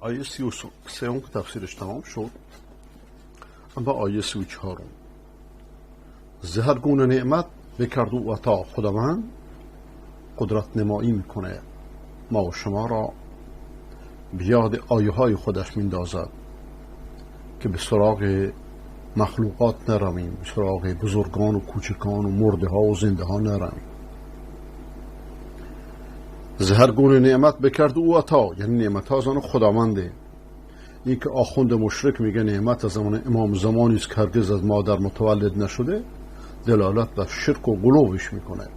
آیه 33 که تفسیرش تمام شد، اما آیه 34 زهر گونه نعمت بکرد و عطا خداوند قدرت نمایی میکنه، ما و شما را بیاد آیه های خودش میندازد که به سراغ مخلوقات نرویم، به سراغ بزرگان و کوچکان و مرده ها و زنده ها نرویم. زهر گونه نعمت بکرد او عطا، یعنی نعمت ها از آن خداونده. این که آخوند مشرک میگه نعمت از زمان امام زمانی است که هرگز از مادر متولد نشده، دلالت بر شرک و غلوش میکنه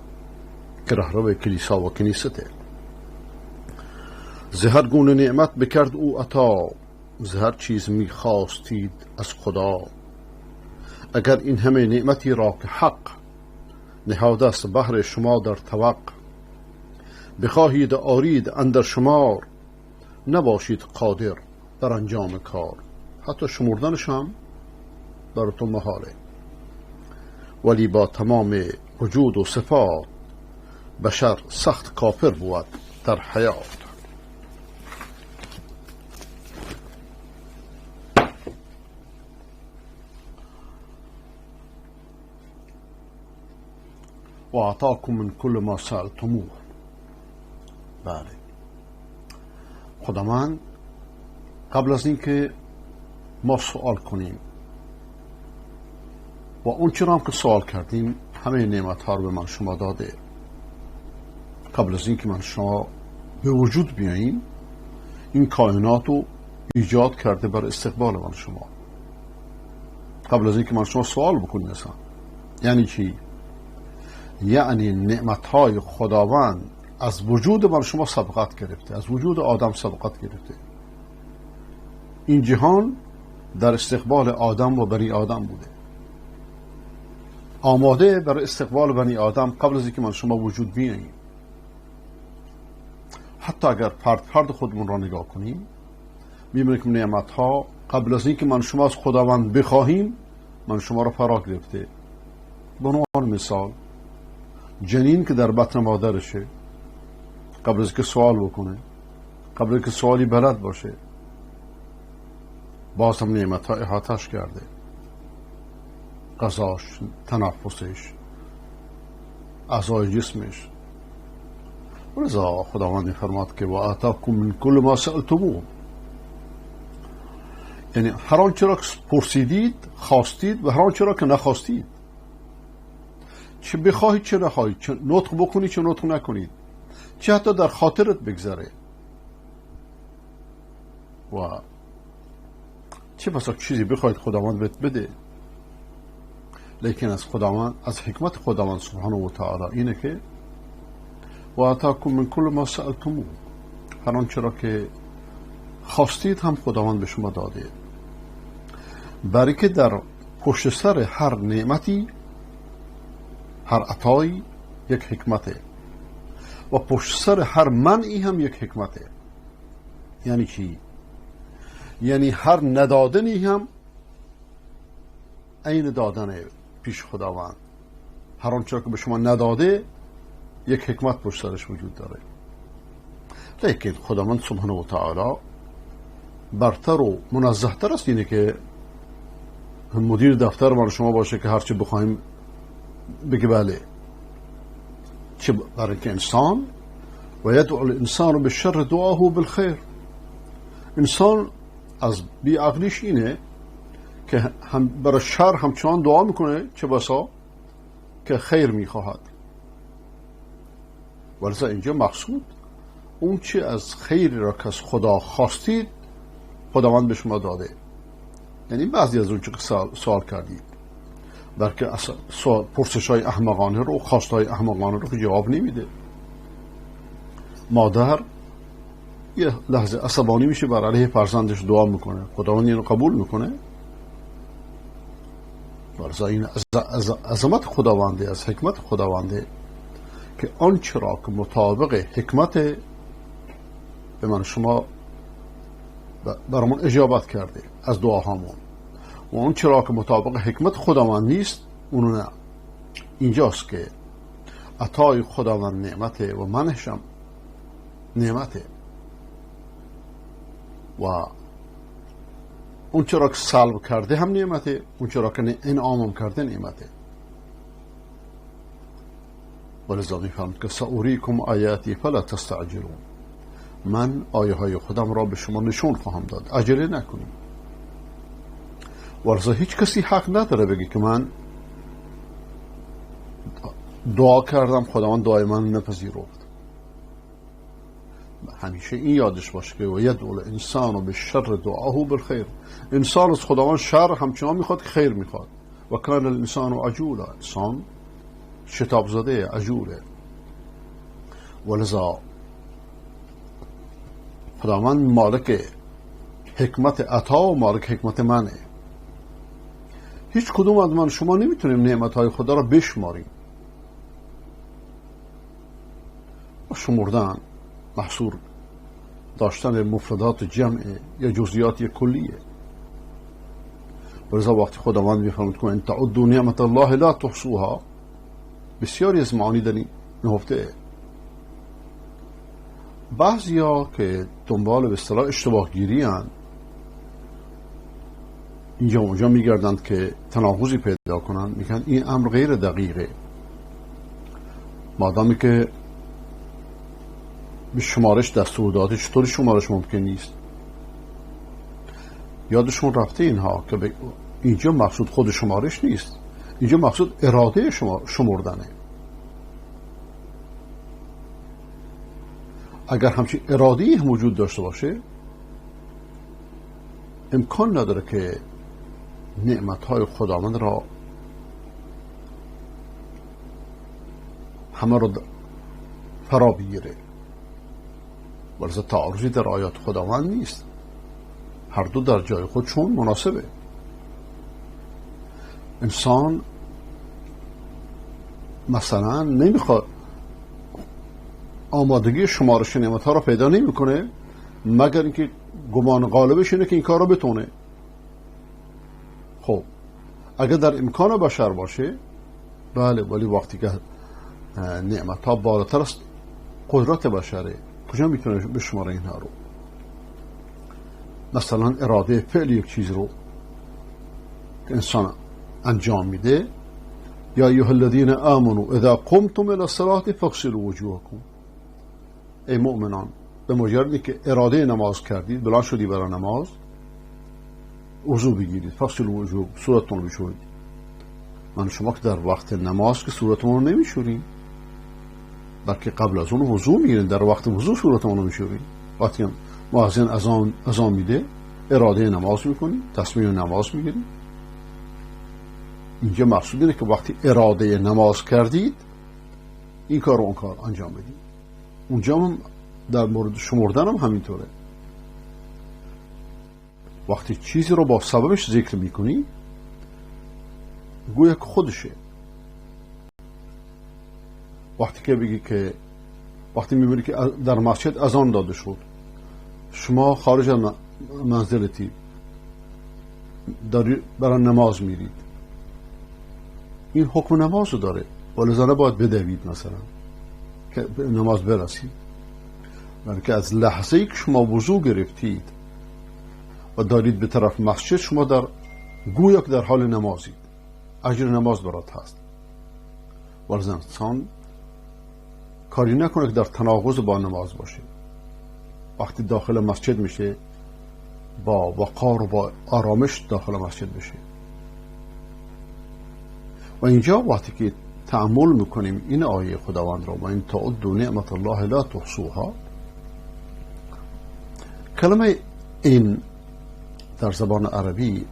که رهرو کلیسا و کنیسته. زهر گونه نعمت بکرد او عطا، زهر چیز میخواستید از خدا. اگر این همه نعمتی را که حق نهاده است بهر شما در طبق، بخواهید آرید اندر شمار، نباشید قادر در انجام کار. حتی شمردنش هم براتون محاله. ولی با تمام وجود و صفات، بشر سخت کافر بود در حیات. و اعطاکم من کل ما سألتموه. بله، خداوند قبل از اینکه ما سوال کنیم و اون چرا هم که سوال کردیم همه نعمت ها رو به من شما داده. قبل از اینکه من شما به وجود بیاییم این کائنات رو ایجاد کرده بر استقبال من شما. قبل از اینکه من شما سوال بکنیم مثلا یعنی چی؟ یعنی نعمت های خداوند از وجود من شما سبقت گرفته، از وجود آدم سبقت گرفته. این جهان در استقبال آدم و بنی آدم بوده، آماده برای استقبال بنی آدم قبل از اینکه من شما وجود بیاییم. حتی اگر فرد خودمون را نگاه کنیم میبینیم که نعمت ها قبل از اینکه من شما از خداوند بخواهیم من شما را فرا گرفته. به عنوان مثال جنین که در بطن مادرشه قبل از اینکه سوال بکنه، قبل از اینکه سوالی بلد باشه، باز هم نعمت ها احاطش کرده، غذاش، تنفسش، اعضای جسمش. ولذا خداوند فرماد که و آتاکم من کل ما سألتموه، یعنی هر آنچه را که پرسیدید خواستید و هر آنچه را که نخواستید، چه بخواهید چه نخواهید، چه نطق بکنید چه نطق نکنید، چه حتی در خاطرت بگذره و چه بسا چیزی بخواهید خداوند بهت بده. لیکن از خداوند، از حکمت خداوند سبحانه و تعالی اینه که و آتاکم من کل ما سألتموه، هر آنچه را که خواستید هم خداوند به شما داده. برای که در پشت سر هر نعمتی، هر عطایی یک حکمته و پشت سر هر منعی هم یک حکمته. یعنی چی؟ یعنی هر ندادنی هم عین دادن پیش خداوند. هر آنچه که به شما نداده یک حکمت پشت سرش وجود داره. لیکن خداوند سبحانه و تعالی برتر و منزه تر است اینه که مدیر دفتر من شما باشه که هرچی بخوایم بگه بله. چه برای که انسان و یدعو الانسان بالشر دعاه بالخیر، انسان از بیعقلیش اینه که هم برای شر همچنان دعا میکنه چه بسا که خیر میخواهد. ولذا اینجا مقصود اون چه از خیری را که از خدا خواستید خداوند به شما داده. یعنی بعضی از اون چه سوال کردید، بلکه پرسش های احمقانه رو، خواست های احمقانه رو که جواب نمیده. مادر یه لحظه عصبانی میشه بر علیه فرزندش دعا میکنه، خداوند اینو قبول میکنه. ولذا این عظمت خداونده، از حکمت خداونده که آنچه را که مطابق حکمت به من شما برامون اجابت کرده از دعاهامون و آنچه را که مطابق حکمت خداوند نیست اونو نه. اینجاست که عطای خداوند نعمته و منحشم نعمته. و اون چرا که سلب کرده هم نعمته، اون چرا که انعام کرده نعمته. ولذا میفهمد که سأریکم آیاتی فلا تستعجلون، من آیه های خودم را به شما نشون خواهم داد، عجله نکنید. ولذا هیچ کسی حق نداره بگی که من دعا کردم خداوند دعای من نپذیرفت. همیشه این یادش باشه که یدعو الانسان بالشر دعاه بالخیر، انسان از خداوند شر همچنان میخواد که خیر میخواد. و کان الانسان عجولا، انسان شتاب زده عجوله. ولذا خداوند مالک حکمت عطا و مالک حکمت منه. هیچ کدوم از من شما نمیتونیم نعمتهای خدا را بشماریم. شمردن محصور داشتن مفردات جمعه یا جزئیات کلیه. ولذا وقتی خداوند میفرماید که ان تعدوا نعمت الله لا تحصوها، بسیاری از معانی در این نهفته. بعضیا که دنبال به اصطلاح اشتباه گیری هستند، اینجا اونجا میگردند که تناقضی پیدا کنند، میگن این امر غیر دقیقه. مادامی که به شمارش دستور داده، چطور شمارش ممکن نیست؟ یادشون رفته اینها که اینجا مقصود خود شمارش نیست، اینجا مقصود اراده شمردنه. اگر همچین اراده‌ای موجود داشته باشه، امکان نداره که نعمتهای خداوند را همه را فرا بگیره. ولذا تعارضی در آیات خداوند نیست، هر دو در جای خودشون مناسبه. انسان مثلا نمیخواد آمادگی شمارش نعمتها را پیدا نمیکنه مگر اینکه گمان غالبش اینه که این کار را بتونه. خب اگر در امکان بشر باشه بله، ولی وقتی که نعمتها بالاتر است قدرت بشره، کجا میتونه بشماره اینها رو؟ مثلا اراده فعل یک چیز رو که انسان انجام میده، یا ایها الذین آمنوا اذا قمتم الى الصلاة فاغسلوا وجوهکم، ای مؤمنان به مجردی که اراده نماز کردید، بلند شدی برای نماز، وضو بگیرید. فاغسلوا وجوهکم، صورتتون رو بشورید. من شما که در وقت نماز که صورتمون رو نمیشوریم، بلکه قبل از اون وضو میگیریم، در وقت وضو صورتمون رو میشوریم. وقتی مؤذن اذان میده اراده نماز میکنیم، تصمیم نماز میگیریم. اینجا مقصود اینه که وقتی اراده نماز کردید این کار و اون کار انجام بدید. اونجا هم در مورد شمردن هم همینطوره. وقتی چیزی رو با سببش ذکر میکنی گویا که خودشه. وقتی که بگی که وقتی میبینی که در مسجد اذان داده شد، شما خارج از منزلتی داری برای نماز میرید، این حکم نماز رو داره، ولذا نباید بدوید مثلا که نماز برسید، بلکه از لحظه ای که شما وضو گرفتید و دارید به طرف مسجد، شما در گویا که در حال نمازید، اجر نماز برات هست. ولذا انسان کاری نکنه که در تناقض با نماز باشه. وقتی داخل مسجد میشه با وقار و با آرامش داخل مسجد بشه. و اینجا وقتی که تأمل میکنیم این آیه خداوند را، و ان تعدوا نعمت الله لا تحصوها، کلمه این در زبان عربی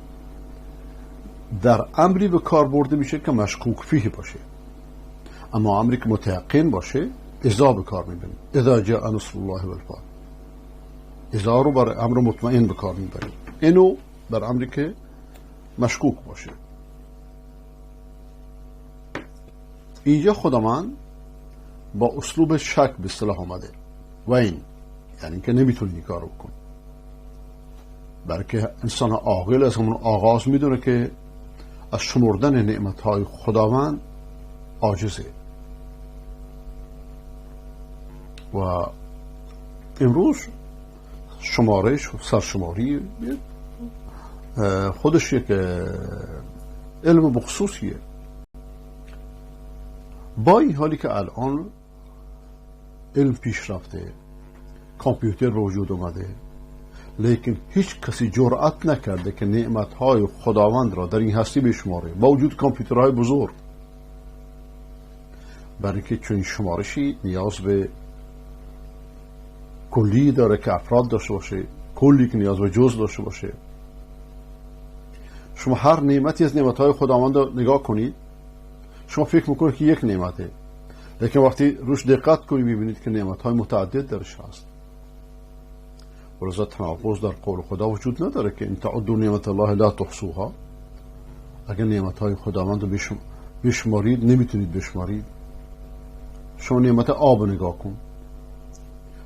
در امری به کار برده میشه که مشکوک فیه باشه، اما امری که متيقن باشه اذا به کار میبریم. اذا جاء نصر الله والفتح، اذا رو بر امر مطمئن به کار میبریم، اینو بر امری که مشکوک باشه. اینجا خداوند با اسلوب شک به اصطلاح آمده، و این یعنی که نمیتونی این کارو بکن، بلکه انسان عاقل از همون آغاز میدونه که از شمردن نعمتهای خداوند عاجزه. و امروز شمارش و سرشماری خودش یک علم بخصوصیه. با این حالی که الان علم پیش رفته، کامپیوتر به وجود اومده، لیکن هیچ کسی جرأت نکرده که نعمتهای خداوند را در این هستی بشماره با وجود کامپیوترهای بزرگ. برای که چون شمارشی نیاز به کلی داره که افراد داشته باشه، کلی که نیاز به جزء داشته باشه. شما هر نعمتی از نعمتهای خداوند را نگاه کنید، شما فکر میکنید که یک نعمته، لیکن وقتی روش دقت کنید میبینید که نعمتهای متعدد درش هست. ولذا تناقض در قول خدا وجود نداره که ان تعدوا نعمت الله لا تحصوها. اگر نعمتهای خداوند رو بشمارید نمیتونید بشمارید. شما نعمت آب نگاه کن،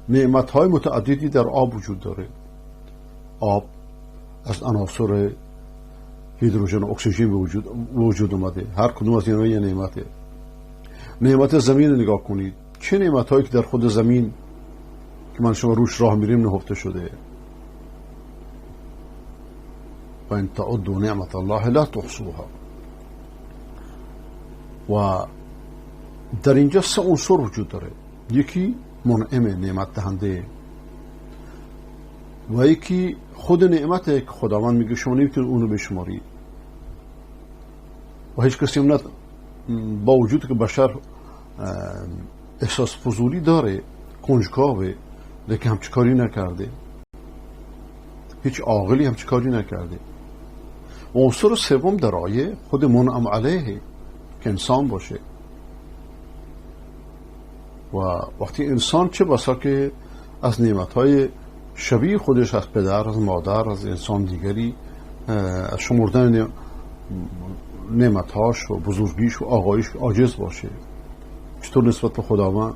نعمتهای متعددی در آب وجود داره. آب از عناصر هیدروژن و اکسیژن به وجود اومده، هر کدوم از اینها یه نعمته. نعمت زمین نگاه کنید، چه نعمتهایی که در خود زمین که من شما روش راه میریم نهفته شده. و ان تعدوا نعمت الله لا تحصوها. و در اینجا سه عنصر وجود داره، یکی منعم نعمت دهنده و یکی خود نعمته که خداوند میگه شما نمیتونید اونو بشمارید و هیچ کسی هم با وجود که بشر احساس فضولی داره، کنجکاوه، لیکن همچه کاری نکرده، هیچ عاقلی همچه کاری نکرده. و عنصر سوم در آیه خود منعم علیه که انسان باشه. و وقتی انسان چه بسا که از نعمتهای شبیه خودش، از پدر، از مادر، از انسان دیگری، از شمردن نعمتهاش و بزرگیش و آقایش عاجز باشه، چطور نسبت به خداوند؟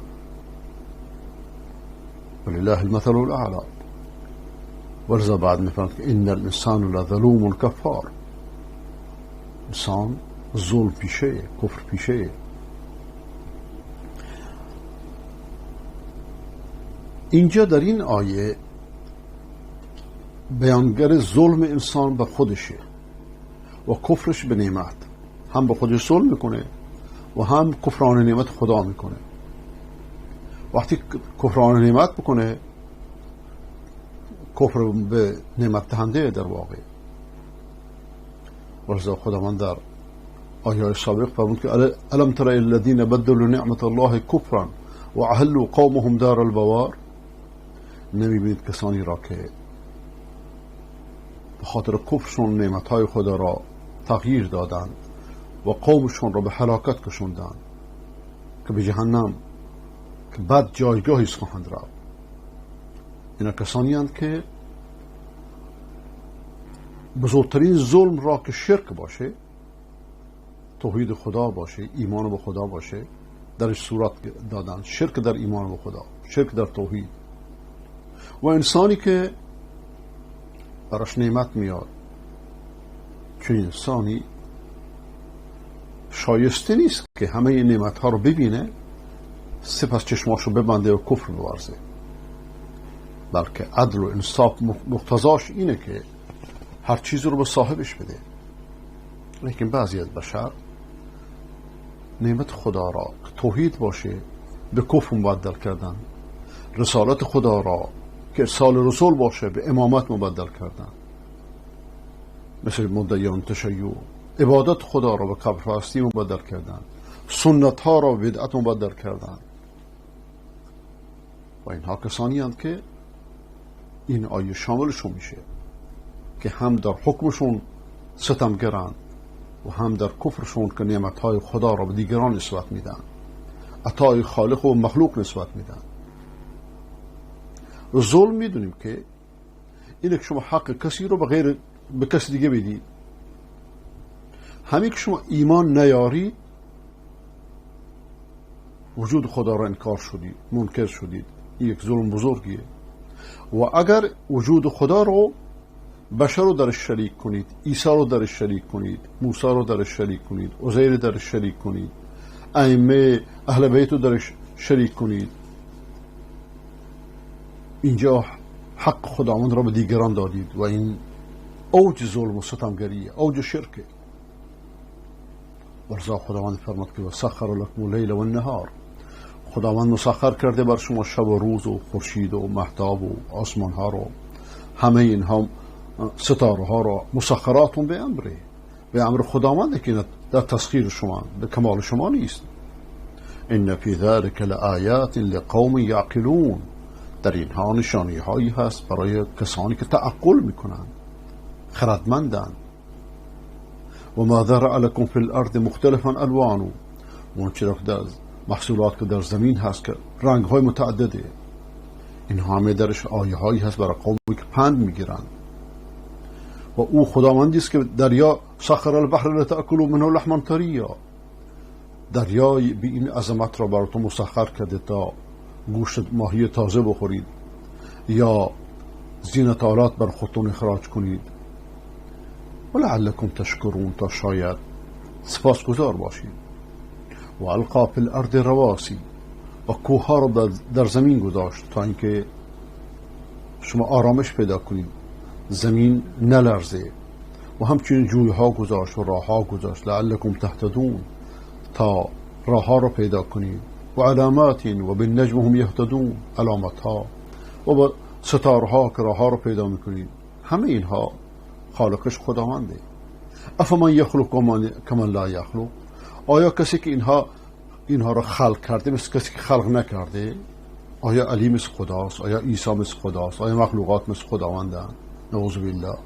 ولله المثل الاعلی. ولذا بعد میفرماید که ان الانسان لظلوم کفار. انسان ظلم پیشه، کفر پیشه. اینجا در این آیه بیانگر ظلم انسان به خودشه و کفرش به نعمت. هم به خودش ظلم میکنه و هم کفران نعمت خدا میکنه. وقتی کفران نعمت بکنه، کفر به نعمت دهنده در واقع. ولذا خداوند در آیه سابق فرمود که الم تر الذین بدلوا نعمت الله کفرا و احلوا قومهم دار البوار. نمیبینید کسانی را که به خاطر کفرشون نعمتهای خدا را تغییر دادند و قومشون را به هلاکت کشوندند که به جهنم که بد جایگاهی خواهند رفت. اینا کسانی هستند که بزرگترین ظلم را که شرک باشه، توحید خدا باشه، ایمان به خدا باشه، درش صورت دادن. شرک در ایمان به خدا، شرک در توحید. و انسانی که براش نعمت میاد، چون انسانی شایسته نیست که همه این نعمت ها رو ببینه سپس چشماشو ببنده و کفر بورزه، بلکه عدل و انصاف مقتضاش اینه که هر چیز رو به صاحبش بده. لیکن بعضی از بشر نعمت خدا را که توحید باشه به کفر مبدل کردن، رسالت خدا را که ارسال رسول باشه به امامت مبدل کردن، مثل مدعیان تشیع. عبادت خدا را به قبر پرستی مبدل کردن، سنت ها را به بدعت مبدل کردن. و اینها کسانی هستند که این آیه شاملشون میشه که هم در حکمشون ستمگرند و هم در کفرشون که نعمتهای خدا را به دیگران نسبت میدن، عطای خالق و مخلوق نسبت میدن. و ظلم میدونیم که اینه که شما حق کسی رو به کسی دیگه بدید. همین که شما ایمان نیاری، وجود خدا را انکار شدید، منکر شدید. این یک ظلم بزرگیه. و اگر وجود خدا رو بشر رو درش شریک کنید، عیسی رو درش شریک کنید، موسی رو درش شریک کنید، عزیر درش شریک کنید، ائمه اهل بیت رو درش شریک کنید، اینجا حق خداوند را به دیگران دادید و این اوج ظلم و ستمگریه، اوج شرکه. ولذا خداوند فرمود که وسخر لكم اللیل و النهار، خداوند مسخر کرده بر شما شب و روز و خورشید و مهتاب و آسمان ها رو، همه اینها ستاره ها رو مسخراتون به امره، به امر خداوند که در تسخیر شما به کمال شما نیست. ان فی ذلک لآیات لقوم یعقلون، در اینها نشانی هایی هست برای کسانی که تعقل میکنن، خردمندن. و ما ذرأ لكم فی الارض مختلفا الوانو، اون چرا که در محصولات که در زمین هست که رنگ های متعدده، اینها همه درش آیه هایی هست برای قومی که پند میگیرن. و او خداوندی است که دریا سخر البحر لتأکلوا منه لحما طریا، دریا به این عظمت را براتون مسخر کرده تا گوشت ماهی تازه بخورید یا زینت آلات بر خودتون اخراج کنید. ولعلکم تشکرون، تا شاید سپاسگزار باشید. و القا فی الارض رواسی، و کوه ها را در زمین گذاشت تا اینکه شما آرامش پیدا کنید، زمین نلرزه. و همچنین جوی ها گذاشت و راه ها گذاشت، لعلکم تهتدون، تا راه ها را پیدا کنید. و علامات و بالنجم هم یهتدون، علامت ها و با ستاره ها که راه ها را پیدا میکنید. همه اینها خالقش خداونده. افمن یخلق کمن لا یخلق، آیا کسی که اینها را خلق کرده مثل کسی که خلق نکرده؟ آیا علی مثل خداست؟ آیا عیسی مثل خداست؟ آیا مخلوقات مثل خداوندند؟ نعوذ بالله.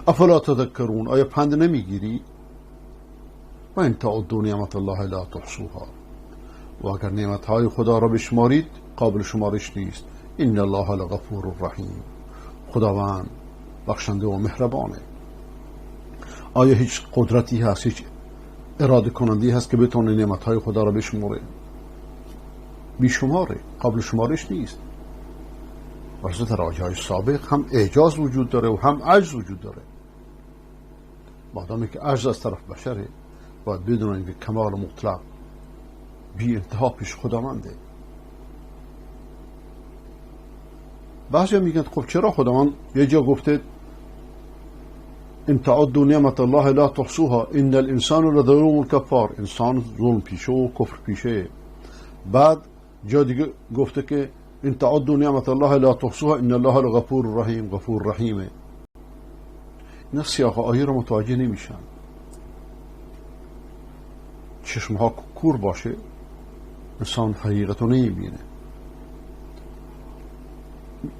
افلا تذکرون، آیا پند نمیگیری؟ و ان تعدوا نعمت الله لا تحصوها، و اگر نعمتهای خدا را بشمارید قابل شمارش نیست. ان الله لغفور رحیم، خداوند بخشنده و مهربانه. آیا هیچ قدرتی هست، هیچ اراده کنندی هست که بتونه نعمتهای خدا را بشماره؟ بیشماره، قابل شمارش نیست. ورزه در آیه‌های سابق هم اعجاز وجود داره و هم عجز وجود داره. مادامی که عجز از طرف بشره، باید بدونیم که کمال مطلق بی انتها پیش خداونده. بعضی میگن خب چرا خداوند یه جا گفته ان تعدوا نعمت الله لا تحصوها ان الانسان لظلوم کفار، انسان ظلم پیشه و کفر پیشه. بعد جا دیگه گفته که ان تعدوا نعمت الله لا تحصوها ان الله لغفور رحیم، غفور رحیمه. اینا سیاق آیه رو متوجه نمیشن. چشمها کور باشه انسان حقیقت رو نمیبینه.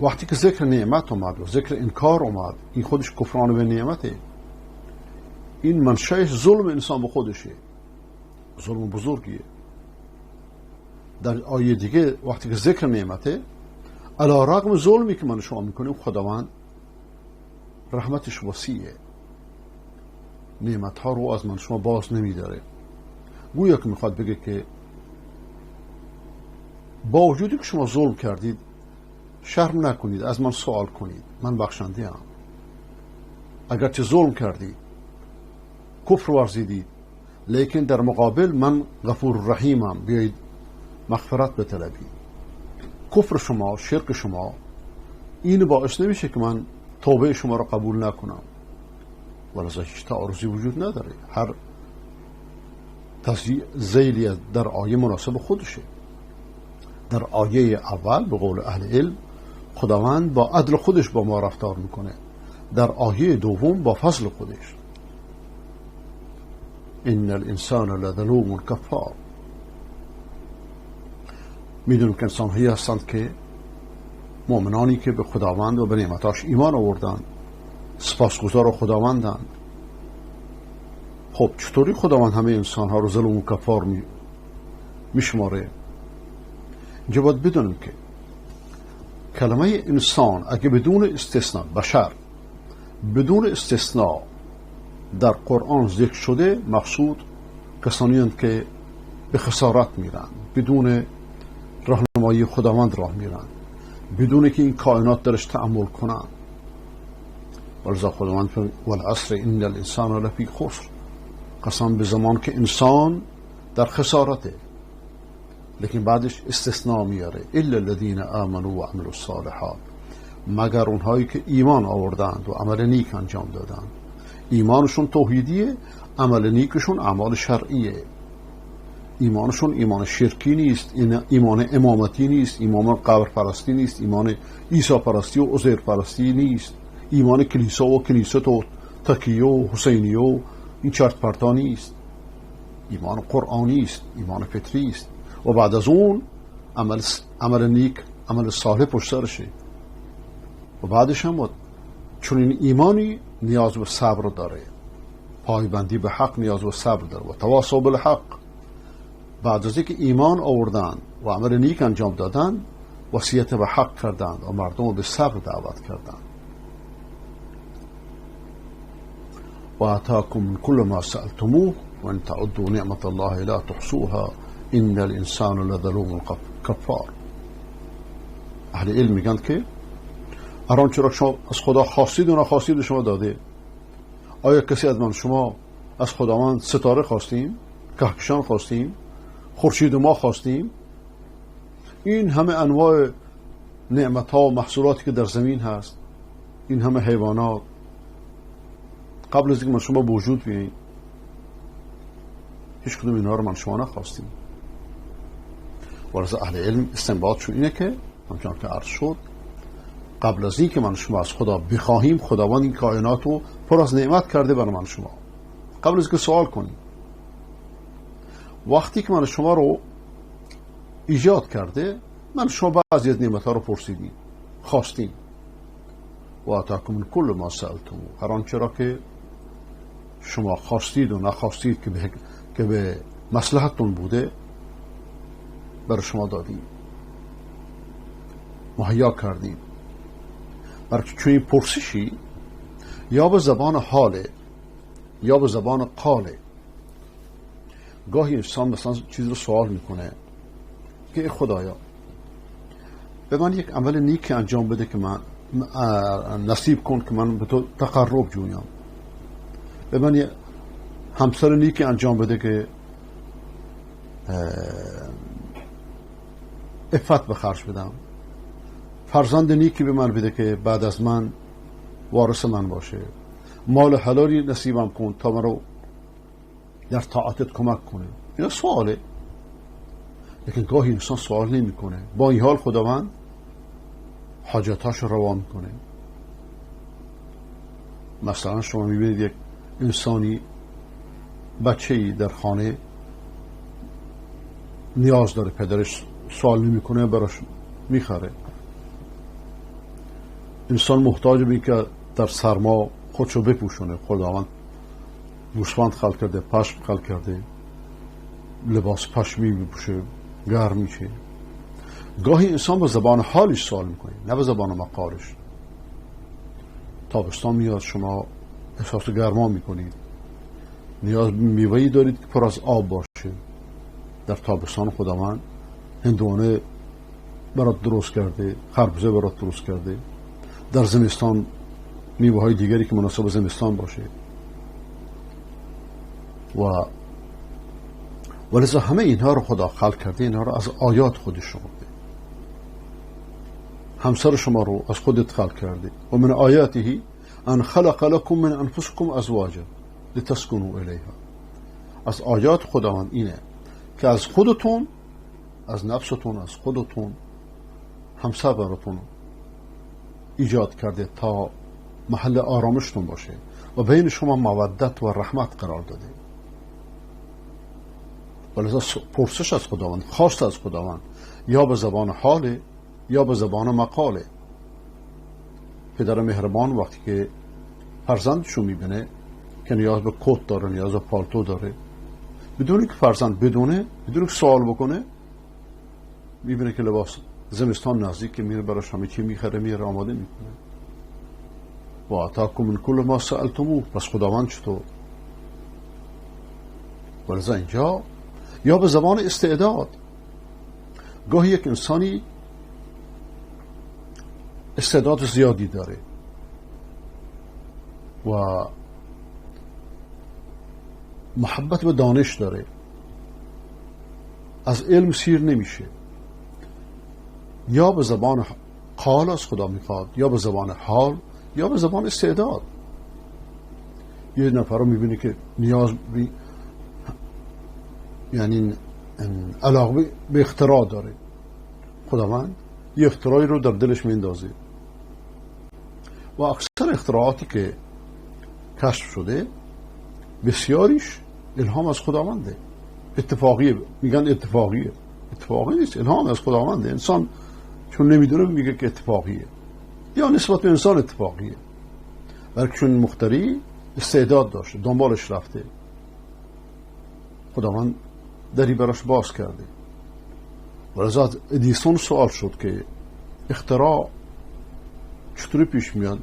وقتی که ذکر نعمت اومد و ذکر انکار اومد، این خودش کفران به نعمته. این منشأش ظلم انسان به خودشه، ظلم بزرگیه. در آیه دیگه وقتی که ذکر نعمته، علی رغم ظلمی که من شما میکنیم خداوند رحمتش وسیعه، نعمتها رو از من شما باز نمیداره. گویا که میخواد بگه که با وجودی که شما ظلم کردید شرم نکنید، از من سوال کنید، من بخشنده ام. اگرچه ظلم کردید، کفر ورزیدید، لیکن در مقابل من غفور رحیمم، بیایید مغفرت بطلبید. کفر شما، شرک شما این باعث نمیشه که من توبه شما را قبول نکنم، ولذا هیچ تعارضی وجود نداره. هر زیلی در آیه مناسب خودشه. در آیه اول به قول اهل علم خداوند با عدل خودش با ما رفتار میکنه، در آیه دوم با فضل خودش. ان الانسان لظلوم کفار. میدونیم که انسان هایی هستند که مؤمنانی که به خداوند و به نعمتاش ایمان آوردند، سپاسگزار خداوندند. خب چطوری خداوند همه انسان ها رو ظلم و کفار میشماره؟ اینجا باید بدونیم که کلمه انسان اگه بدون استثناء، بشر بدون استثناء در قرآن ذکر شده، مقصود کسانی هستند که به خسارت میرن، بدون راهنمایی خداوند راه میرن، بدون که این کائنات درش تأمل کنن. ولذا خداوند فرمود والعصر ان الانسان لفی خسر، قسم به زمان که انسان در خسارته، لیکن بعدش استثناء میاره الا الذين آمنوا وعملوا الصالحات، مگر اونهایی که ایمان آوردند و عمل نیک انجام دادند. ایمانشون توحیدیه، عمل نیکشون اعمال شرعیه. ایمانشون ایمان شرکی نیست، ایمان امامتی نیست، ایمان قبر پرستی نیست، ایمان عیسی پرستی و عزیر پرستی نیست، ایمان کلیسا و کنیست و تکیه و حسینیه و این چرت پرتا نیست. ایمان قرآنی است، ایمان فطری است و بعد از اون عمل نیک، عمل صالح پشت سرشه. و بعدش هم چون این ایمانی نیاز به صبر داره، پایبندی به حق نیاز به صبر داره و تواصل بالحق. بعد از اینکه ایمان آوردن و عمل نیک انجام دادن، وصیت به حق کردند و مردم به صبر دعوت کردند. و آتاکم من کل ما سألتموه و ان تعدوا نعمت الله لا تحصوها ان الانسان لظلوم کفار. اهل علم میگن که هر آنچه را شما از خدا خواستید و نخواستید شما داده. آیا کسی از من شما از خداوند ستاره خواستیم، کهکشان خواستیم، خورشید ما خواستیم؟ این همه انواع نعمت ها و محصولاتی که در زمین هست، این همه حیوانات، قبل از اینکه من شما به وجود بیایید هیچ کدوم اینها رو من شما نخواستیم. ولذا اهل علم استنباطشون اینه که همچنان که عرض شد، قبل از اینکه من شما از خدا بخواهیم، خداوند این کائنات رو پر از نعمت کرده برای من شما. قبل از اینکه سوال کنیم، وقتی که من شما رو ایجاد کرده، من شما بعضی از نعمت‌ها رو پرسیدیم، خواستیم. و آتاکم من کل ما سألتموه، هر آنچه را که شما خواستید و نخواستید که به مصلحتتون بوده برای شما دادیم، مهیا کردیم. برای چون این پرسشی یا به زبان حاله یا به زبان قاله. گاهی انسان مثلا چیز رو سوال میکنه که خدایا به من یک عمل نیک انجام بده که من نصیب کن که من به تو تقرب جویم. به من یک همسر نیک انجام بده که عفت به خرج بدم. فرزند نیکی به من بده که بعد از من وارث من باشه. مال حلالی نصیبم کن تا من رو در طاعتت کمک کنه. این سواله، لیکن گاهی انسان سوال نمی کنه. با این حال خداوند حاجتاش رو روا میکنه. مثلا شما میبینید یک انسانی، بچه‌ای در خانه نیاز داره، پدرش سوال نمی کنه، براش میخره. انسان محتاج به که در سرما خودشو بپوشونه، خداوند گوسفند خلق کرده، پشم خلق کرده، لباس پشمی بپوشه، گرم میشه. گاهی انسان به زبان حالش سوال میکنه، نه به زبان مقالش. تابستان میاد، شما احساس گرما میکنید، نیاز به میوه‌ای دارید که پر از آب باشه. در تابستان خداوند هندوانه برات درست کرده، خربزه برات درست کرده. در زمستان میوه‌های دیگری که مناسب زمستان باشه. ولذا همه اینها رو خدا خلق کرده، اینها رو از آیات خودش آورده. همسر شما رو از خودت خلق کرده. و من آیاته ان خلق لكم من انفسكم ازواجا لتسكنوا الیها. از آیات خداوند اینه که از خودتون، از نفستون، از خودتون همسر براتون ایجاد کرده تا محل آرامشتون باشه و بین شما مودت و رحمت قرار داده. ولذا پرسش از خداوند، خواست از خداوند، یا به زبان حاله یا به زبان مقاله. پدر مهربان وقتی که فرزندشو میبینه که نیاز به کت داره، نیاز به پالتو داره، بدون که فرزند بدونه، بدون که سوال بکنه، میبینه که لباس زمستان نزدیک که میره براش همه چی میخره، میره آماده میکنه. و آتاکم من کل ما سألتموه. پس خداوند چطور؟ ولذا اینجا یا به زبان استعداد. گاهی یک انسانی استعداد زیادی داره و محبت به دانش داره، از علم سیر نمیشه. یا به زبان قال از خدا میخواد، یا به زبان حال یا به زبان استعداد. یه نفر رو میبینی که نیاز یعنی علاقه به اختراع داره، خداوند یه اختراعی رو در دلش میندازه و اکثر اختراعاتی که کشف شده بسیاریش الهام از خداونده. اتفاقیه، میگن اتفاقی نیست، الهام از خداونده. انسان چون نمیدونه میگه که اتفاقیه، یا نسبت به انسان اتفاقیه، بلکه چون مخترع استعداد داشته، دنبالش رفته، خداوند دری براش باز کرده. و از ادیسون سوال شد که اختراع چطوری پیش میاد؟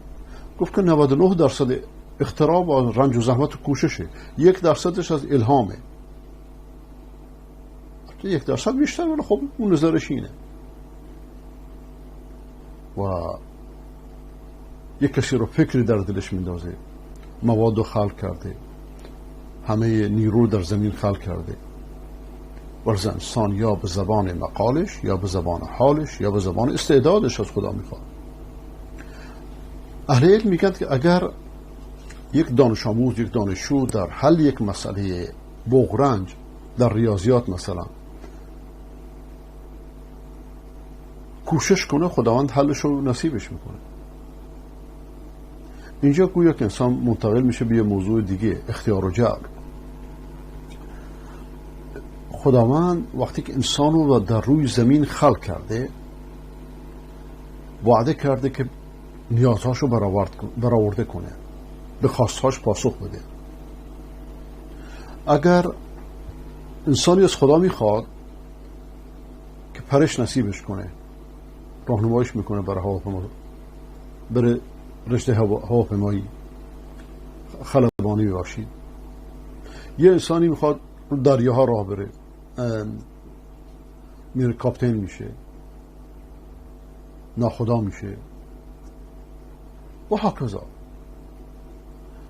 گفت که 99% اختراع با رنج و زحمت و کوششه، 1% از الهامه. 1% بیشتر، ولی خب اون نظرش اینه. و یک کسی رو فکری در دلش میندازه، مواد رو خلق کرده، همه نیرو در زمین خلق کرده. ورز انسان یا به زبان مقالش یا به زبان حالش یا به زبان استعدادش از خدا میخواد. اهل علم میگن که اگر یک دانش آموز، یک دانشجو در حل یک مسئله بغرنج در ریاضیات مثلا کوشش کنه، خداوند حلش رو نصیبش میکنه. اینجا گویا که انسان منتقل میشه به یه موضوع دیگه، اختیار و جبر. خداوند وقتی که انسان رو در روی زمین خلق کرده، وعده کرده که نیازهاش رو برآورده کنه، به خواستهاش پاسخ بده. اگر انسانی از خدا میخواد که پرش نصیبش کنه، راهنماییش میکنه برای رشته هواپیمایی خلبانی باشید. یه انسانی میخواد دریاها راه بره، میره کاپتن میشه، ناخدا میشه و هکذا.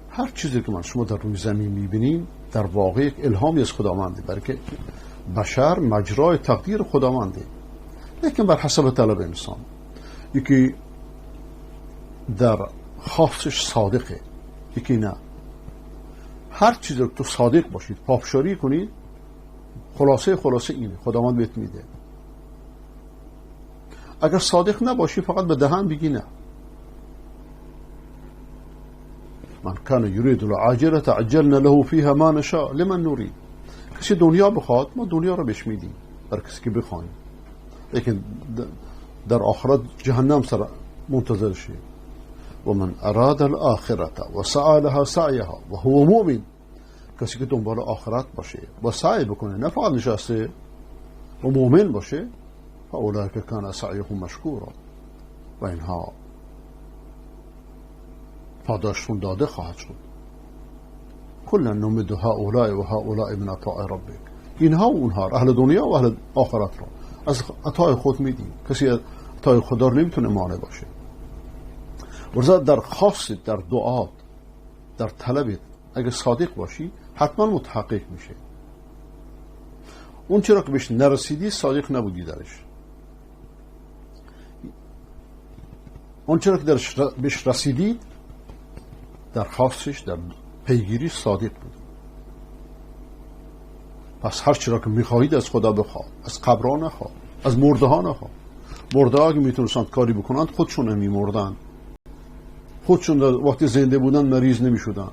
هر چیزی که شما در روی زمین میبینیم در واقع یک الهامی از خداونده، برای که بشر مجرای تقدیر خداونده، لیکن بر حسب طلب انسان. یکی در خواستش صادقه، یکی نه. هر چیزی که تو صادق باشید، پافشاری کنید، خلاصه اینه، خداوند بهت میده. اگر صادق نباشی، فقط به دهن بگی نه. من کان یرید العاجله عجلنا له فیها ما نشاء لمن نرید. کسی دنیا بخواد، ما دنیا رو بهش میدیم برای کسی که بخوایم، لیکن در آخرت جهنم سر منتظر شه. و من اراد الاخره و سعی لها سعیها و هو مؤمن. کسی که دنبال آخرت باشه و سعی بکنه، نه فقط نشسته، و مؤمن باشه، فاولئک کان سعیهم مشکورا. و اینها پاداششون داده خواهد شد. کلا نمد هؤلاء و هؤلاء من عطاء ربک. اینها و اونها، اهل دنیا و اهل آخرت رو از عطای خود میدیم. کسی عطای خدا رو نمیتونه مانع باشه. ورزا در خواست، در دعات، در طلبت اگه صادق باشی، حتما متحقق میشه. اون چرا که بهش نرسیدی، صادق نبودی درش. اون چرا که بهش رسیدی، در خواستش، در پیگیری صادق بود. پس هر چرا که میخواهید از خدا بخواد، از قبرها نخواد، از مرده ها نخواد. مرده ها که میتونستند کاری بکنند، خودشون نمیمردن. خودشون وقتی زنده بودن مریض نمیشدن،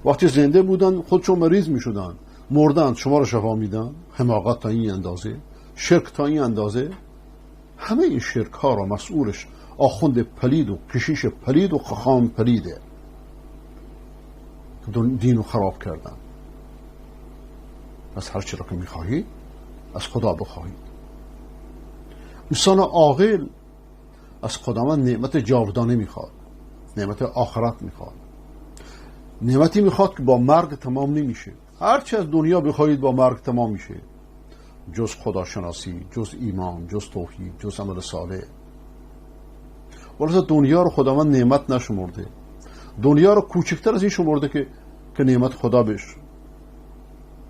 وقتی زنده بودن خودشون مریض میشدن. مردن شما رو شفا میدن. حماقت تا این اندازه، شرک تا این اندازه. همه این شرک ها را مسئولش آخوند پلید و کشیش پلید و خاخام پلیده، دین رو خراب کردن. پس هر چی را که میخواهید از خدا بخواهید. انسان عاقل از خداوند نعمت جاودانه میخواد، نعمت آخرت میخواد، نعمتی میخواد که با مرگ تمام نمیشه. هرچی از دنیا بخواهید با مرگ تمام میشه، جز خداشناسی، جز ایمان، جز توحید، جز عمل صالح. ولی دنیا رو خداوند نعمت نشمرده، دنیا رو کوچکتر از این شمرده که نعمت خدا بهش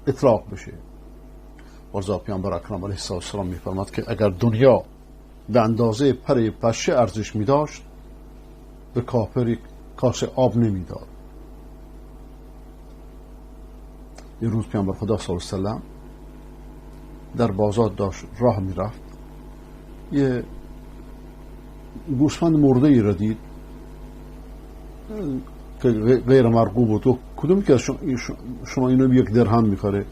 اطلاق بشه. ورزا پیامبر اکرم علیه السلام میفرماد که اگر دنیا به اندازه پر پشه ارزش می داشت به کافر کاسه آب نمی داد. یه روز پیامبر خدا صلی الله علیه و سلم در بازار داشت راه می رفت، یه گوسفند مرده ای را دید که غیر مرغوب بود. تو کدومی که شما اینو به 1 درهم میخره؟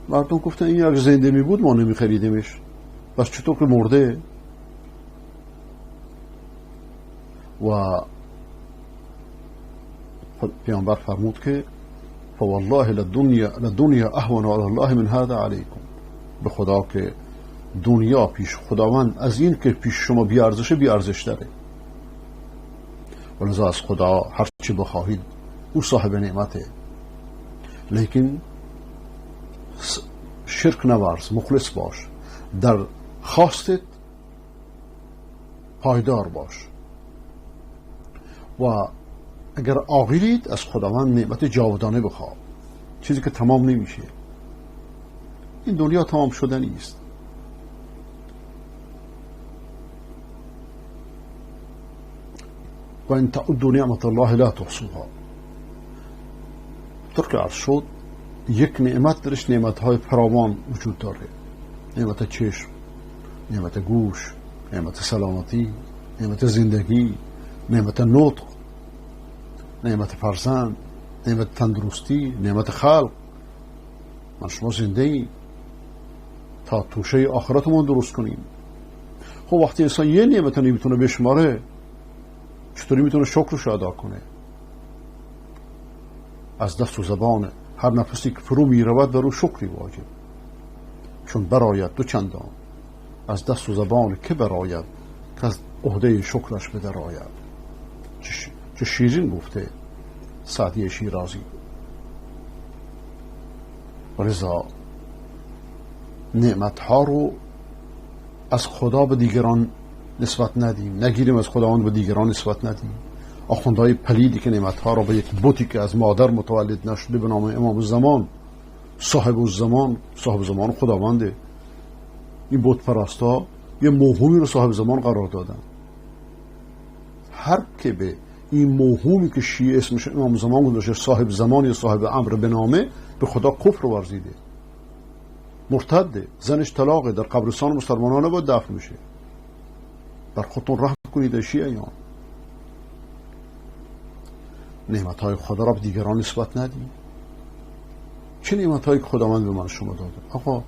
مردم گفتن این اگه زنده می بود ما نمی خریدیمش، بس چطور که مرده؟ و پیامبر فرمود که فوالله لدنیا اهون علی الله من هذا علیکم، به خدا که دنیا پیش خداوند از این که پیش شما بیارزشه بیارزش داره. ولذا از خدا هر چی بخواهید او صاحب نعمته، لیکن شرک نورز، مخلص باش، در خواستت پایدار باش و اگر عاقلید از خداوند نعمت جاودانه بخواه، چیزی که تمام نمیشه. این دنیا تمام شدنی است. و ان تعدوا نعمت الله لا تحصوها. طور که عرض شد یک نعمت درش نعمتهای فراوان وجود داره. نعمت چشم، نعمت گوش، نعمت سلامتی، نعمت زندگی، نعمت نطق، نعمت فرزند، نعمت تندرستی، نعمت خلق. من شما زنده ایم تا توشه آخرتمون درست کنیم. خب وقتی انسان یه نعمت نمیتونه بشماره، چطوری میتونه شکرش ادا کنه؟ از دست و زبان هر نفسی که فرو میرود بر او شکری واجب، چون براید 2 چندان از دست و زبان که براید که از عهده شکرش به در آید. چه شیرین گفته سعدی شیرازی. ولذا نعمتها رو از خدا به دیگران نسبت ندیم، نگیریم از خداوند به دیگران نسبت ندیم. آخوندهای پلیدی که نعمتها رو به یک بتی که از مادر متولد نشده به نام امام الزمان، صاحب زمان خداونده، این بت پرستا یه موهومی رو صاحب زمان قرار دادن. هر که به این موهومی که شیعه اسمش امام زمان گذاشته صاحب زمان یا صاحب امر به نامه، به خدا کفر ورزیده، مرتده، زنش طلاقه، در قبرستان مسلمانانه باید دفن میشه. بر خودتون رحم کنید شیعیان. نعمتهای خدا را به دیگران نسبت ندید. چه نعمتهایی که خداوند به من شما داده؟ آقا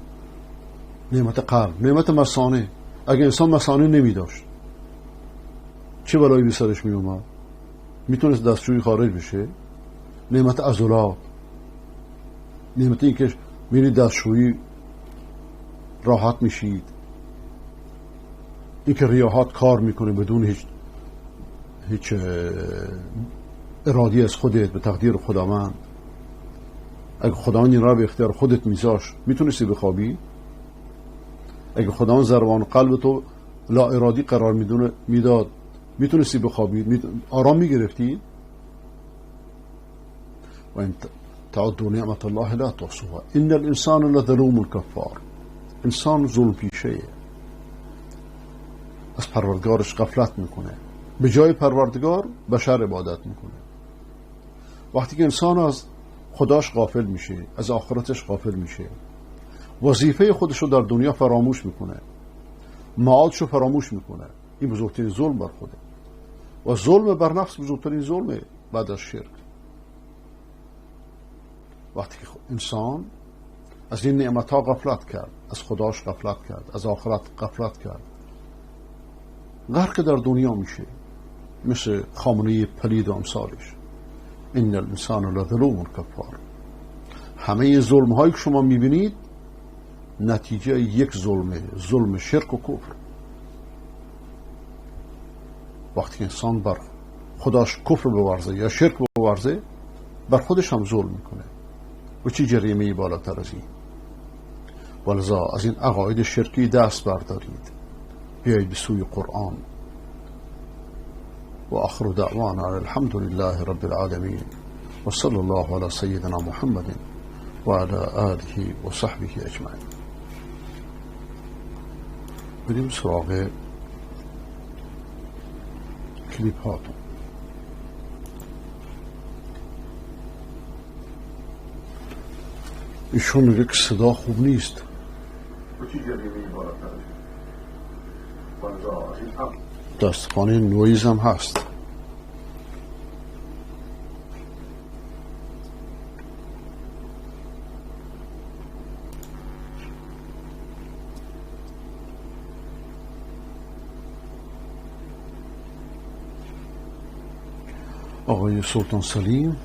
نعمت قلب، نعمت مثانه. اگه انسان مثانه نمی داشت چه بلایی به سرش می اومد؟ میتونست دستشویی خارج بشه. نعمت عضلات، نعمت این که میرید دستشویی راحت میشید، این که ریاحات کار میکنه بدون هیچ ارادی از خودت، به تقدیر خداوند. اگه خداوند این را به اختیار خودت میذاشت میتونستی بخوابی؟ اگه خداوند ضربان قلب تو لا ارادی قرار میداد میتونستی بخوابی؟ آرام میگرفتی؟ و ان تعدوا نعمت الله لا تحصوها ان الانسان لظلوم کفار. انسان ظلم پیشه، از پروردگارش غفلت میکنه، به جای پروردگار بشر عبادت میکنه. وقتی که انسان از خداش غافل میشه، از آخرتش غافل میشه، وظیفه خودش رو در دنیا فراموش میکنه، معادش رو فراموش میکنه، این بزرگترین ظلم بر خوده. و ظلم بر نفس بزرگترین ظلمه بعد از شرک. وقتی که انسان از این نعمتها غفلت کرد، از خداش غفلت کرد، از آخرت غفلت کرد، غرق در دنیا میشه، مثل خامنه پلید و امثالش. ان الانسان لظلوم کفار. همه ظلم هایی که شما میبینید نتیجه یک ظلمه، ظلم شرک و کفر. وقتی که انسان بر خداش کفر بورزه یا شرک بورزه، بر خودش هم ظلم میکنه. و چی جریمه‌ای بالاتر از این؟ ولذا از این عقاید شرکی دست بردارید، بیایید به سوی قرآن. و آخر دعوانا الحمد لله رب العالمین و صلی الله علی سیدنا محمد و علی آله و صحبه اجمعین. بریم سراغ کلیپ هاتون. ایشون میگه که صدا خوب نیست. دستخانه نویز هم هست. آقای سلطان سلیم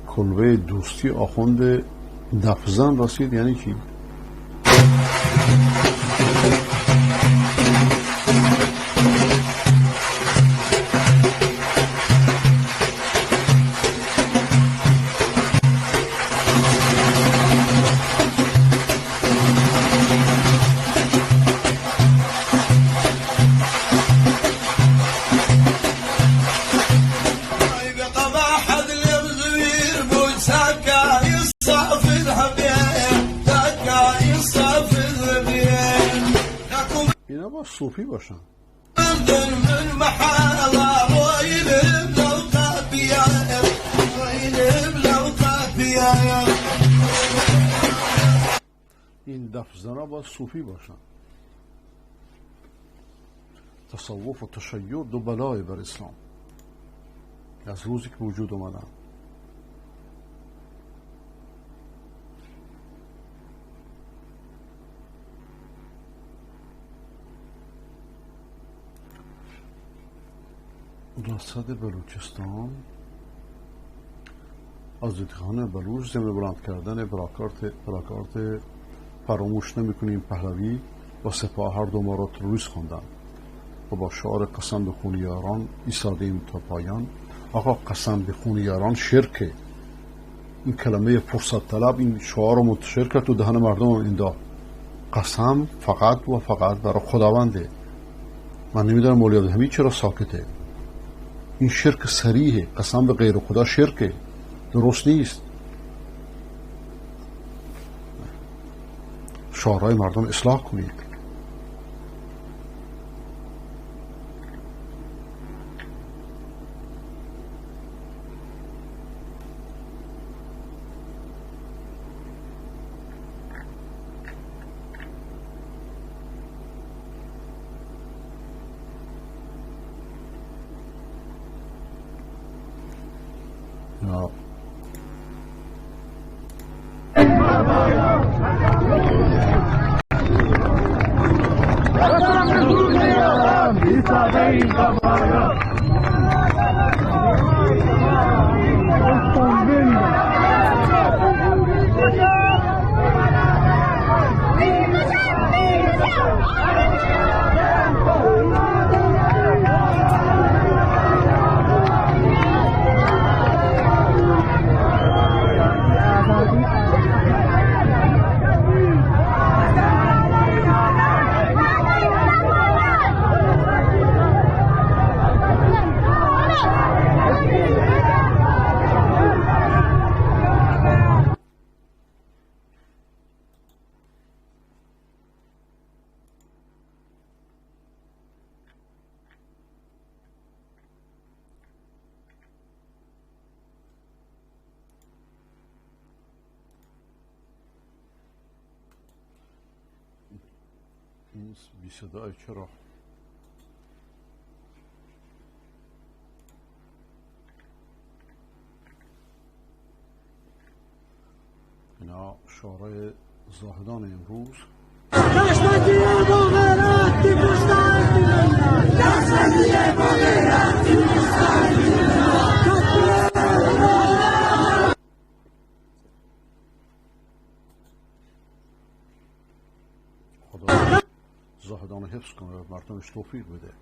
کلبه دوستی آخوند دفزن رسید. یعنی چی؟ اینا با صوفی باشن. این دفزنا با صوفی باشن. تصوف و تشیع دو بلای بر اسلام از روزی که وجود اومدن. رصد بلوچستان از دیدگان بلوچ ضمن بلند کردن براکارت فراموش نمیکنیم پهلوی و سپاه هر دو ما را تروریست خوندن و با شعار قسم به خون یاران ایستادیم تا پایان. آقا قسم به خون یاران شرکه. این کلمه فرصت طلب این شعار رو منتشر کرد تو دهن مردم. این دا قسم فقط و فقط برای خداونده. من نمیدونم مولوی عبدالحمید چرا ساکته. این شرک صریحه. قسم به غیر خدا شرکه، درست نیست. شعارهای مردم اصلاح کنید. No. این بی صدای چرا؟ اینا شعارهای زاهدان امروز. خدا زاهدان رو حفظ کنه و مردمش توفیق بده.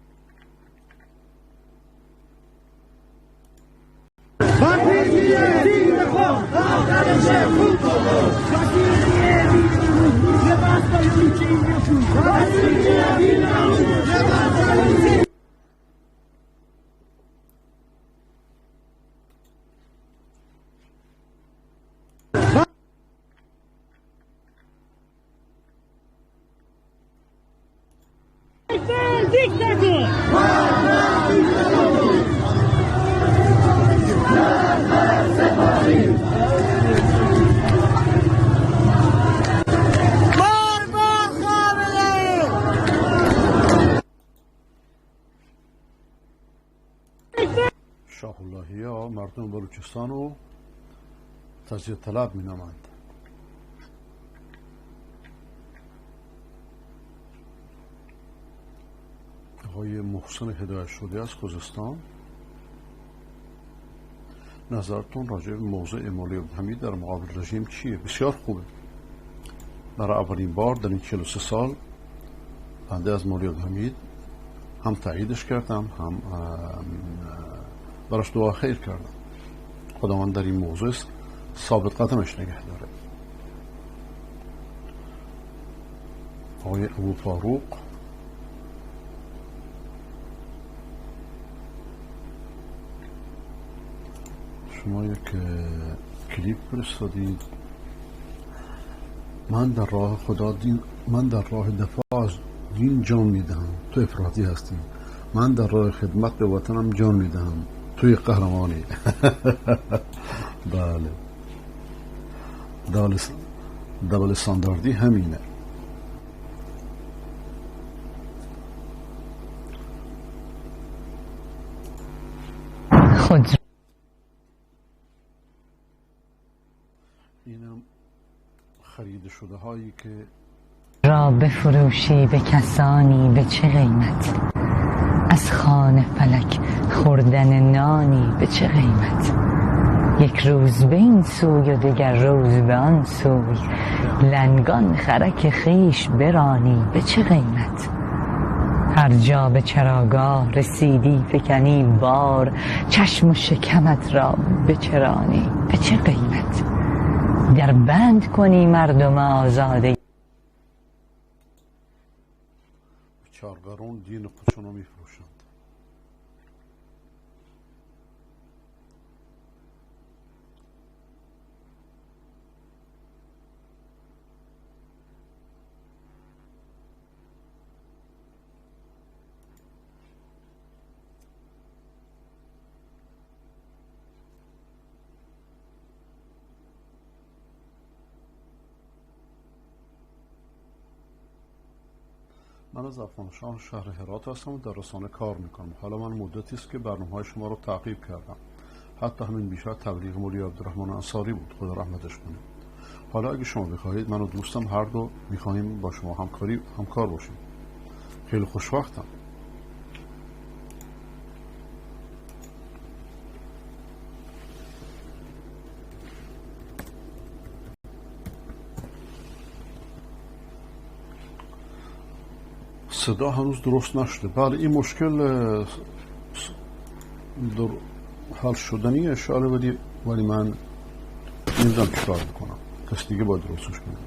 را مردم بلوچستان رو تجزیه طلب می‌نامند. آقای محسن هدایت شده از خوزستان، نظرتون راجع به موضوع مولوی عبدالحمید در مقابل رژیم چیه؟ بسیار خوبه. برای اولین بار در این 43 سال بنده از مولوی عبدالحمید هم تاییدش کردم، هم براش دعا خیر کردم. خداوند در این موضوع ثابت قدمش نگه داره. آقای ابو فاروق، شما یک کلیپ فرستادید، من در راه خدا دین، من در راه دفاع از دین جان میدهم، تو افراطی هستی. من در راه خدمت به وطنم جان میدهم، توی قهرمانی. بله، دبل استانداردی همینه. خود اینم خرید شده هایی که را بفروشی به کسانی به چه قیمت؟ از خوان فلک خوردن نانی به چه قیمت؟ یک روز به این سوی و دیگر روز به آن سوی، لنگان خرک خیش برانی به چه قیمت؟ هر جا به چراگاه رسیدی فکنی بار، چشم و شکمت را بچرانی به چه قیمت؟ در بند کنی مردم آزاده، چارقرون دین خودشون رو میفروشند. من از افغانستان شهر هرات هستم و در رسانه کار میکنم. حالا من مدتی است که برنامه‌های شما رو تعقیب کردم. حتی همین بیشتر تبلیغ مولوی عبدالرحمن انصاری بود، خدا رحمتش کنه. حالا اگه شما بخواهید، من و دوستم هر دو میخواهیم با شما همکار باشیم. خیلی خوشوقتم. صدا هنوز درست نشده. بله، این مشکل در حل شدنی اشاره بدی، ولی من نمیدونم چیکار بکنم. کس دیگه باید درستش کنم.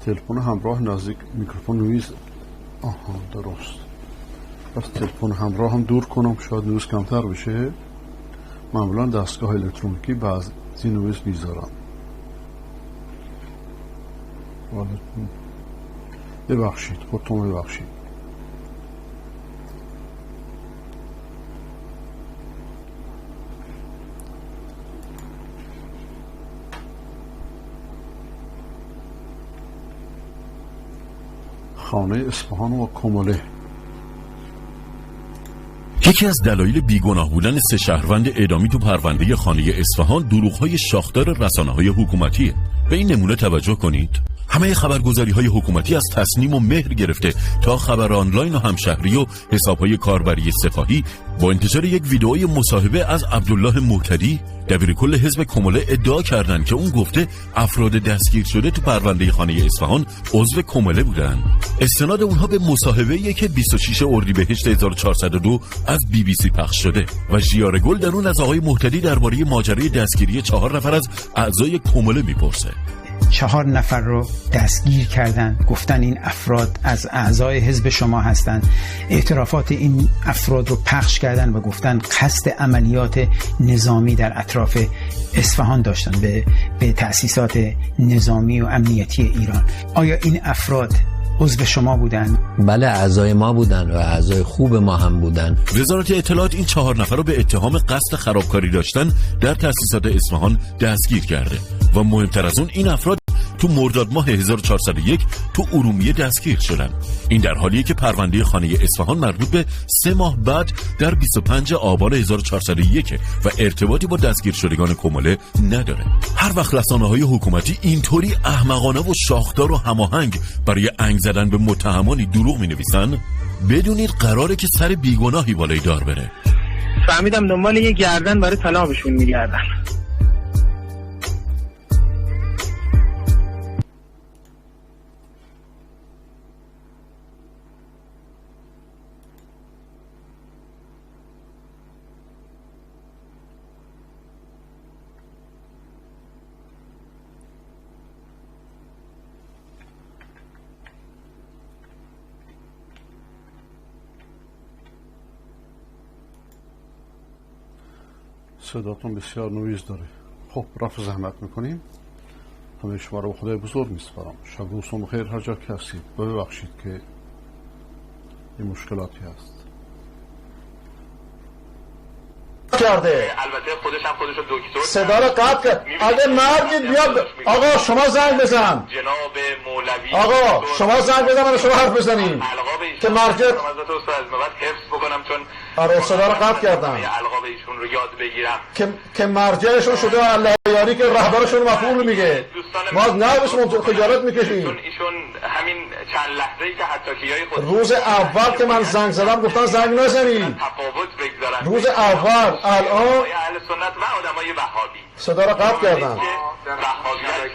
تلفن همراه نزدیک میکروفون نویز. آها، درست. پس تلفن همراه هم دور کنم، شاید نویز کمتر بشه. معمولا دستگاه الکترونیکی بعضی نویز میذارم. ببخشید، خودتون ببخشید. خانه اصفهان و کمله. یکی از دلایل بیگناه بودن 3 شهروند اعدامی تو پرونده خانه اصفهان دروغ‌های شاخدار رسانه‌های حکومتیه. به این نمونه توجه کنید. همه خبرگزاری‌های حکومتی از تصنیم و مهر گرفته تا خبر آنلاین و همشهری و حساب‌های کاربری سپاهی با انتشار یک ویدئوی مصاحبه از عبدالله مهتدی دبیرکل حزب کمله ادعا کردند که اون گفته افراد دستگیر شده تو پرونده خانه اصفهان عضو کمله بودن. استناد اونها به مصاحبه‌ای که 26 اردیبهشت 1402 از BBC پخش شده و ژیار گل در اون از آقای مهتدی درباره ماجرای دستگیری 4 نفر از اعضای کمله میپرسه. 4 نفر رو دستگیر کردن، گفتن این افراد از اعضای حزب شما هستند. اعترافات این افراد رو پخش کردن و گفتن قصد عملیات نظامی در اطراف اصفهان داشتن به تأسیسات نظامی و امنیتی ایران. آیا این افراد عضو شما بودن؟ بله، اعضای ما بودن و اعضای خوب ما هم بودن. وزارت اطلاعات این 4 نفر رو به اتهام قصد خرابکاری داشتن در تأسیسات اصفهان دستگیر کرده و مهمتر از اون این افراد تو مرداد ماه 1401 تو ارومیه دستگیر شدن. این در حالیه که پرونده خانه اصفهان مربوط به 3 ماه بعد در 25 آبان 1401 و ارتباطی با دستگیر شدگان کماله نداره. هر وقت رسانه‌های حکومتی اینطوری احمقانه و شاخدار و هماهنگ برای انگ زدن به متهمانی دروغ می‌نویسن، بدونید قراره که سر بیگناهی بالای دار بره. فهمیدم دنبال یه گردن برای طلاقشون میگردن. صداتون بسیار نویز داره. خب رفع زحمت میکنیم. همه شما رو به خدای بزرگ میسپارم. شب روزتون بخیر هر جا که هستید. ببخشید که این مشکلاتی هست. کرده البته خودشو دکتر صدا رو قطع کرد. اگه مردید بیاد. آقا شما زنگ بزن. جناب مولوی آقا شما زنگ بزن من شما حرف بزنیم که مرجع از بعد حفظ بکنم چون آره صدا رو قطع کردم. القاب ایشون رو یاد بگیرم که مرجعشون شده الله یاری که رهبرشون مفعول میگه. ما از نبسمون خجالت میکشیم. ایشون همین چند لحظه‌ای که حتاکیای خود روز اول که من زنگ زدم گفتن زنگ نزنید. تفاوت بگذارن. روز اول الان اهل سنت و آدمای وهابی صدا رو قطع کردن. وهابیت